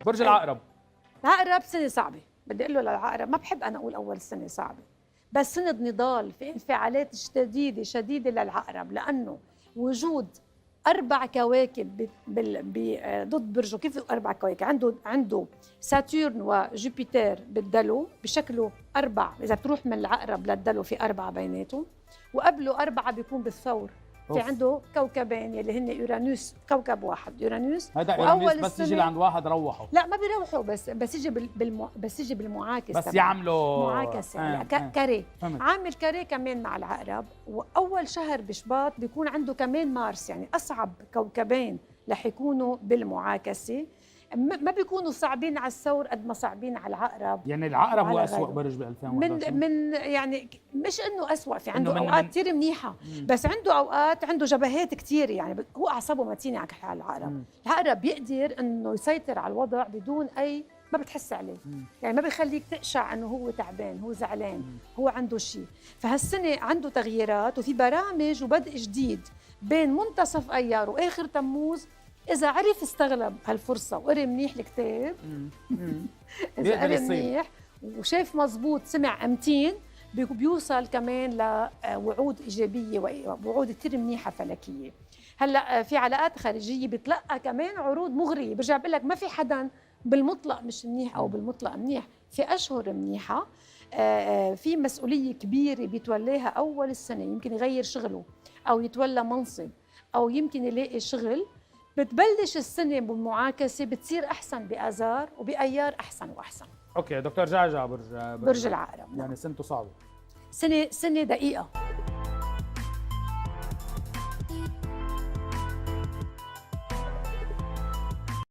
برج العقرب. العقرب سنة صعبة، بدي اقول له للعقرب ما بحب انا اقول اول سنة صعبة، بس سنة نضال، في انفعالات شديدة شديدة للعقرب، لأنه وجود 4 كواكب ضد برجه. كيف 4 كواكب؟ عنده ساتورن وجوبيتر بالدلو بشكله 4، إذا بتروح من العقرب للدلو في 4 بيناتهم، وقبله 4 بيكون بالثور. في عنده كوكبين يلي هن يورانوس، كوكب واحد يورانوس. هذا يورانوس بس يجي لعند واحد روحوا. لا ما بيروحوا، بس يجي بس يجي بالمعاكس، بس يعملوا معاكسه يعني كاري. عامل كاري كمان مع العقرب. واول شهر بشباط بيكون عنده كمان مارس، يعني اصعب كوكبين رح يكونوا بالمعاكسه. ما بيكونوا صعبين على الثور قد ما صعبين على العقرب. يعني العقرب هو أسوأ برج ب 2011 من يعني مش انه أسوأ، في عنده اوقات كثير منيحه، بس عنده اوقات عنده جبهات كثير، يعني هو اعصابه متينه على العقرب. العقرب بيقدر انه يسيطر على الوضع بدون اي ما بتحس عليه، يعني ما بيخليك تقشع انه هو تعبان، هو زعلان، هو عنده شيء. فهالسنه عنده تغييرات وفي برامج وبدء جديد بين منتصف ايار واخر تموز. إذا عرف استغلب هالفرصة وقري منيح الكتاب، إذا قري منيح وشاف مزبوط سمع أمتين، بيوصل كمان لوعود إيجابية ووعود كثير منيحة فلكية. هلا في علاقات خارجية بتلقى كمان عروض مغرية. برجع بقول لك ما في حدا بالمطلق مش منيح أو بالمطلق منيح، في أشهر منيحة. في مسؤولية كبيرة بيتولاها أول السنة، يمكن يغير شغله أو يتولى منصب أو يمكن يلاقي شغل. بتبلش السنة بالمعاكسة، بتصير أحسن بآذار وبأيار أحسن وأحسن. أوكي دكتور جعجع، برج العقرب يعني سنته صعبة، سنة دقيقة.